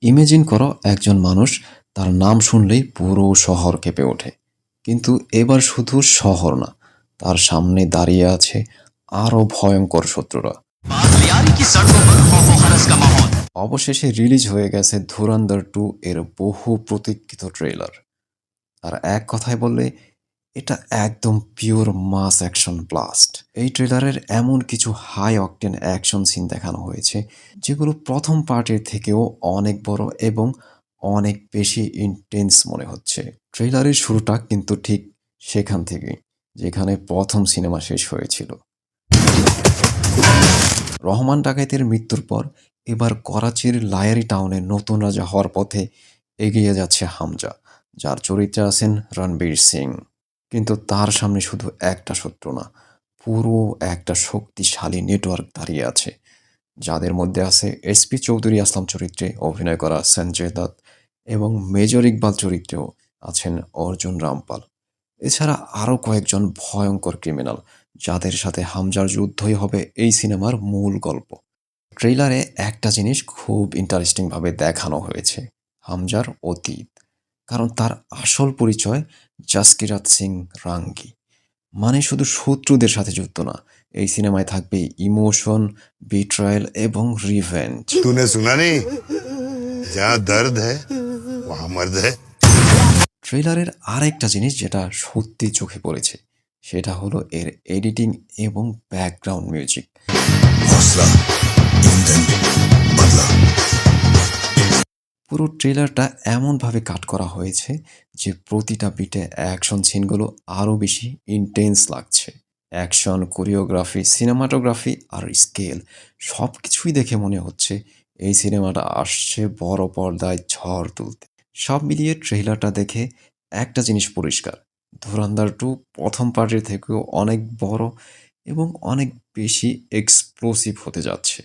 Imagine করো একজন মানুষ তার নাম শুনলেই পুরো শহর কেঁপে ওঠে। কিন্তু এবার শুধু শহর না, তার সামনে দাঁড়িয়ে আছে আরও ভয়ঙ্কর শত্রুরা। অবশেষে রিলিজ হয়ে গেছে ধুরন্ধর 2 এর বহু প্রতীক্ষিত ট্রেলার। আর এক কথায় বললে এটা একদম পিওর মাস অ্যাকশন ব্লাস্ট। এই ট্রেলারের এমন কিছু হাই অকটেন অ্যাকশন সিন দেখানো হয়েছে যেগুলো প্রথম পার্টের থেকেও অনেক বড় এবং অনেক বেশি ইন্টেন্স মনে হচ্ছে। ট্রেলারের শুরুটা কিন্তু ঠিক সেখান থেকেই, যেখানে প্রথম সিনেমা শেষ হয়েছিল। রহমান ডাকাইতের মৃত্যুর পর এবার করাচির লায়ারি টাউনে নতুন রাজা হওয়ার পথে এগিয়ে যাচ্ছে হামজা, যার চরিত্রে আছেন রণবীর সিং। কিন্তু তার সামনে শুধু একটা শত্রু না, পুরো একটা শক্তিশালী নেটওয়ার্ক দাঁড়িয়ে আছে, যাদের মধ্যে আছে এসপি চৌধুরী আসলাম চরিত্রে অভিনয় করা সঞ্জয় দত্ত এবং মেজর ইকবাল চরিত্রেও আছেন অর্জুন রামপাল। এছাড়া আরও কয়েকজন ভয়ঙ্কর ক্রিমিনাল, যাদের সাথে হামজার যুদ্ধই হবে এই সিনেমার মূল গল্প। ট্রেইলারে একটা জিনিস খুব ইন্টারেস্টিংভাবে দেখানো হয়েছে, হামজার অতীত। কারণ তার আসল পরিচয় জাসকিরাত সিং রাঙ্গি। মানে শুধু শত্রুদের সাথে যুদ্ধ না, এই সিনেমায় থাকবে ইমোশন, বিট্রায়াল এবং রিভেঞ্জ। तूने सुना नहीं जहाँ दर्द है वहाँ मर्द है। ট্রেলারের আরেকটা জিনিস যেটা সত্যি চোখে পড়েছে, সেটা হলো এর এডিটিং এবং ব্যাকগ্রাউন্ড মিউজিক। हौसला ईंधन बदला। পুরো ট্রেলারটা এমনভাবে কাট করা হয়েছে যে প্রতিটা বিটে অ্যাকশন সিনগুলো আরও বেশি ইন্টেন্স লাগছে। অ্যাকশন, কোরিওগ্রাফি, সিনেমাটোগ্রাফি আর স্কেল সব কিছুই দেখে মনে হচ্ছে এই সিনেমাটা আসছে বড় পর্দায় ঝড় তুলতে। সব মিলিয়ে ট্রেলারটা দেখে একটা জিনিস পরিষ্কার, ধুরন্ধর 2 প্রথম পার্টের থেকেও অনেক বড় এবং অনেক বেশি এক্সপ্লোসিভ হতে যাচ্ছে।